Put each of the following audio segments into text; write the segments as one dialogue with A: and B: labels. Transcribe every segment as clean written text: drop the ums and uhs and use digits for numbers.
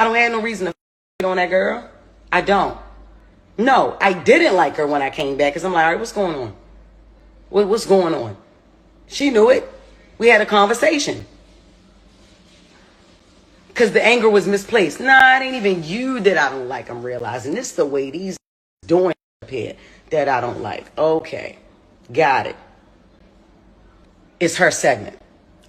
A: I don't have no reason to on that girl. I don't. No, I didn't like her when I came back because I'm like, all right, what's going on? What's going on? She knew it. We had a conversation. Because the anger was misplaced. Nah, it ain't even you that I don't like. I'm realizing this is the way these doing up here that I don't like. Okay, got it. It's her segment.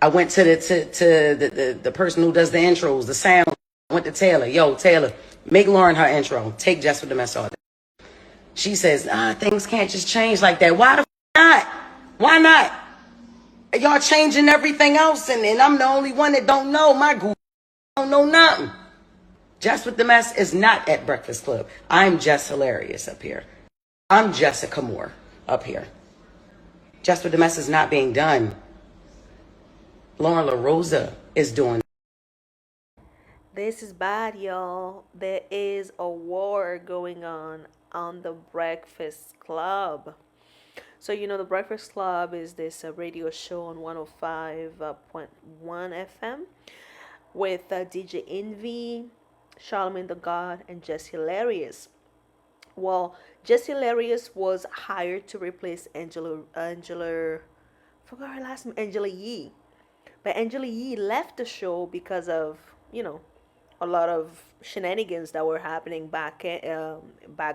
A: I went to the person who does the intros, the sound. I went to Taylor. Yo, Taylor, make Lauren her intro. Take Jess with the mess all day. She says, things can't just change like that. Why the not? Why not? Y'all changing everything else, and I'm the only one that don't know. My group don't know nothing. Jess with the mess is not at Breakfast Club. I'm Jess Hilarious up here. I'm Jessica Moore up here. Jess with the mess is not being done. Lorene Delorosa is doing.
B: This is bad, y'all. There is a war going on the Breakfast Club. So, the Breakfast Club is this radio show on 105.1 FM with DJ Envy, Charlemagne the God, and Jess Hilarious. Well, Jess Hilarious was hired to replace Angela, forgot her last name, Angela Yee. But Angela Yee left the show because of, a lot of shenanigans that were happening back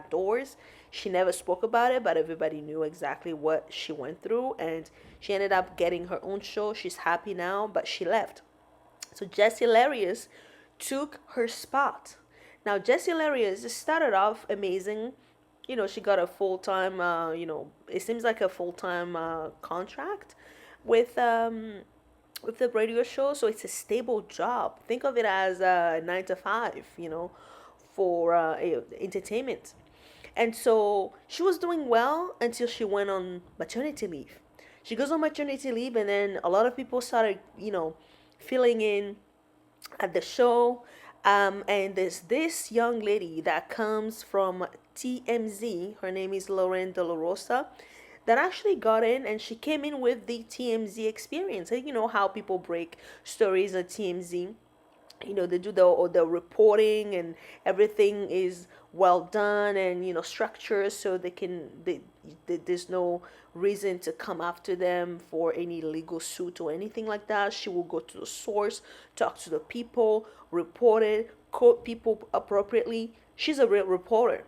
B: doors. She never spoke about it, but everybody knew exactly what she went through, and she ended up getting her own show. She's happy now, but she left. So Jess Hilarious took her spot. Now Jess Hilarious started off amazing. She got a full-time, it seems like a full-time contract with the radio show, so it's a stable job. Think of it as 9 to 5, for entertainment. And so she was doing well until she went on maternity leave. She goes on maternity leave, and then a lot of people started, filling in at the show. And there's this young lady that comes from TMZ. Her name is Lorene Delorosa. That actually got in, and she came in with the TMZ experience. And you know how people break stories at TMZ. They do the reporting, and everything is well done and structured, so there's no reason to come after them for any legal suit or anything like that. She will go to the source, talk to the people, report it, quote people appropriately. She's a real reporter,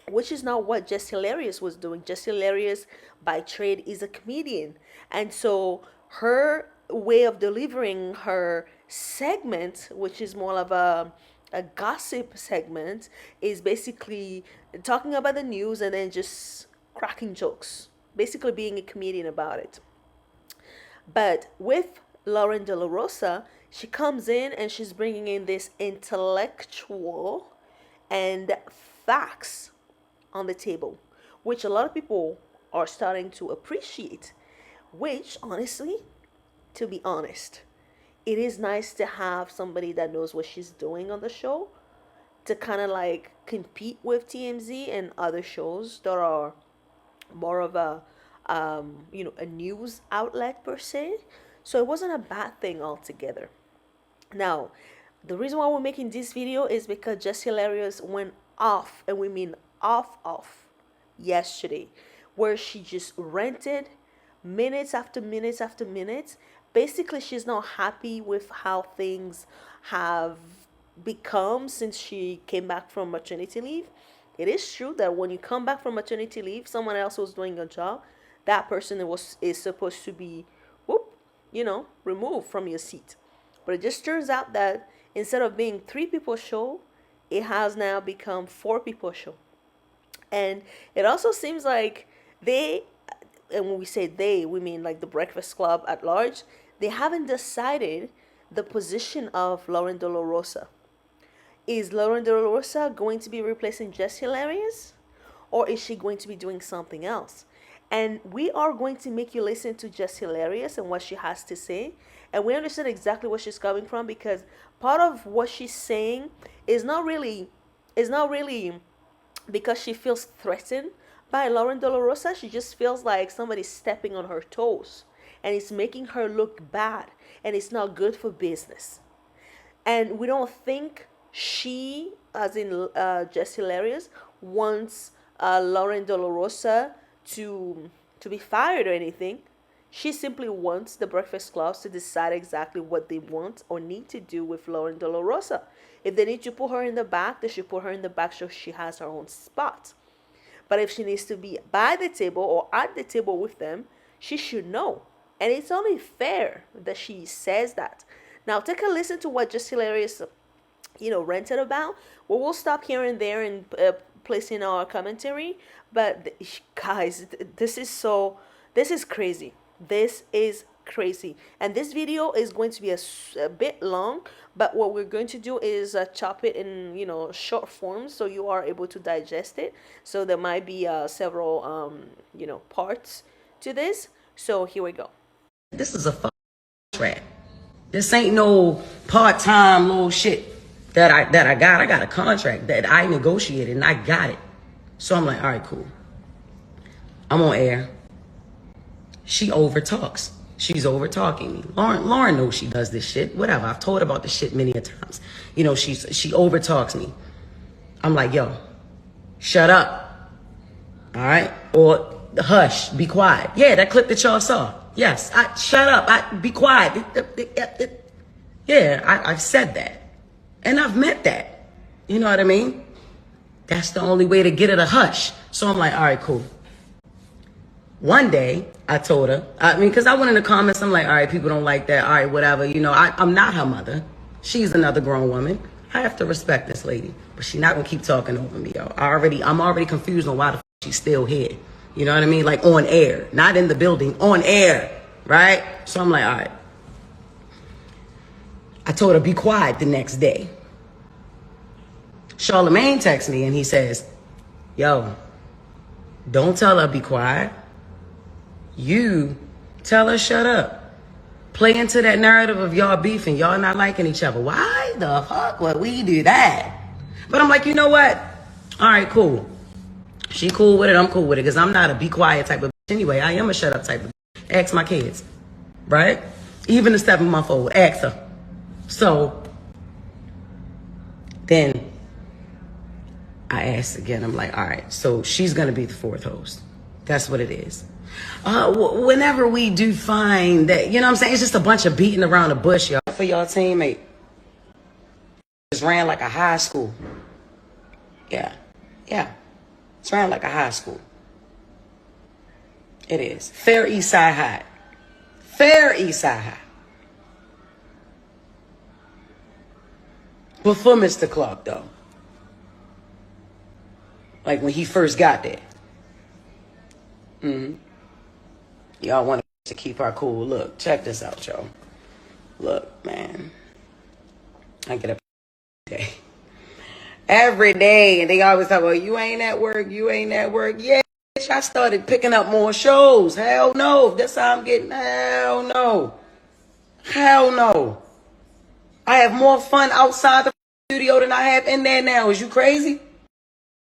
B: which is not what Jess Hilarious was doing. Jess Hilarious by trade is a comedian, and so her way of delivering her segment, which is more of a gossip segment, is basically talking about the news and then just cracking jokes, basically being a comedian about it. But with Lorene Delorosa, she comes in and she's bringing in this intellectual and facts on the table, which a lot of people are starting to appreciate, which honestly, to be honest, it is nice to have somebody that knows what she's doing on the show to kind of like compete with TMZ and other shows that are more of a a news outlet per se. So it wasn't a bad thing altogether. Now, the reason why we're making this video is because Jess Hilarious went off, and we mean off yesterday, where she just rented minutes after minutes after minutes. Basically, she's not happy with how things have become since she came back from maternity leave. It is true that when you come back from maternity leave, someone else was doing a job. That person is supposed to be, removed from your seat. But it just turns out that instead of being 3 people show, it has now become 4 people show. And it also seems like and when we say they, we mean like the Breakfast Club at large, they haven't decided the position of Lorene Delorosa. Is Lorene Delorosa going to be replacing Jess Hilarious? Or is she going to be doing something else? And we are going to make you listen to Jess Hilarious and what she has to say. And we understand exactly where she's coming from, because part of what she's saying is not really because she feels threatened by Lorene Delorosa. She just feels like somebody's stepping on her toes, and it's making her look bad, and it's not good for business. And we don't think she, as in Jess Hilarious, wants Lorene Delorosa to be fired or anything. She simply wants the Breakfast Clubs to decide exactly what they want or need to do with Lorene Delorosa. If they need to put her in the back, they should put her in the back so she has her own spot. But if she needs to be by the table or at the table with them, she should know. And it's only fair that she says that. Now take a listen to what Just Hilarious, ranted about. We will stop here and there and place in our commentary. But guys, this is crazy. This is crazy. And this video is going to be a bit long, but what we're going to do is chop it in short forms so you are able to digest it. So there might be several parts to this. So here we go.
A: This is a contract. This ain't no part-time little shit that I got. I got a contract that I negotiated and I got it. So I'm like, all right, cool. I'm on air. She overtalks. She's over-talking me. Lauren knows she does this shit. Whatever. I've told her about this shit many a times. She over-talks me. I'm like, yo, shut up. All right? Or hush, be quiet. Yeah, that clip that y'all saw. Yes, shut up. Be quiet. Yeah, I've said that. And I've meant that. You know what I mean? That's the only way to get her to hush. So I'm like, all right, cool. One day, I told her, because I went in the comments, I'm like, all right, people don't like that. All right, whatever. I'm not her mother. She's another grown woman. I have to respect this lady. But she's not going to keep talking over me, yo. I'm already confused on why the she's still here. You know what I mean? Like on air. Not in the building. On air. Right? So I'm like, all right. I told her, be quiet the next day. Charlemagne texts me and he says, yo, don't tell her be quiet. You tell her shut up. Play into that narrative of y'all beefing, y'all not liking each other. Why the fuck would we do that? But I'm like, you know what? All right, cool. She cool with it, I'm cool with it, because I'm not a be quiet type of bitch anyway. I am a shut up type of bitch. Ask my kids, right? Even the 7-month-old, ask her. So then I asked again, I'm like, all right, so she's going to be the fourth host. That's what it is. Whenever we do find that, you know what I'm saying? It's just a bunch of beating around the bush, y'all. For y'all teammate. Just ran like a high school. Yeah. It's ran like a high school. It is. Fair East Side High. Fair East Side High. Before Mr. Clark, though. Like when he first got there. Y'all want to keep our cool. Look, check this out, y'all. Look, man. I get up every day, and they always talk about, you ain't at work, you ain't at work. Yeah, bitch, I started picking up more shows. Hell no. That's how I'm getting. Hell no. Hell no. I have more fun outside the studio than I have in there now. Is you crazy?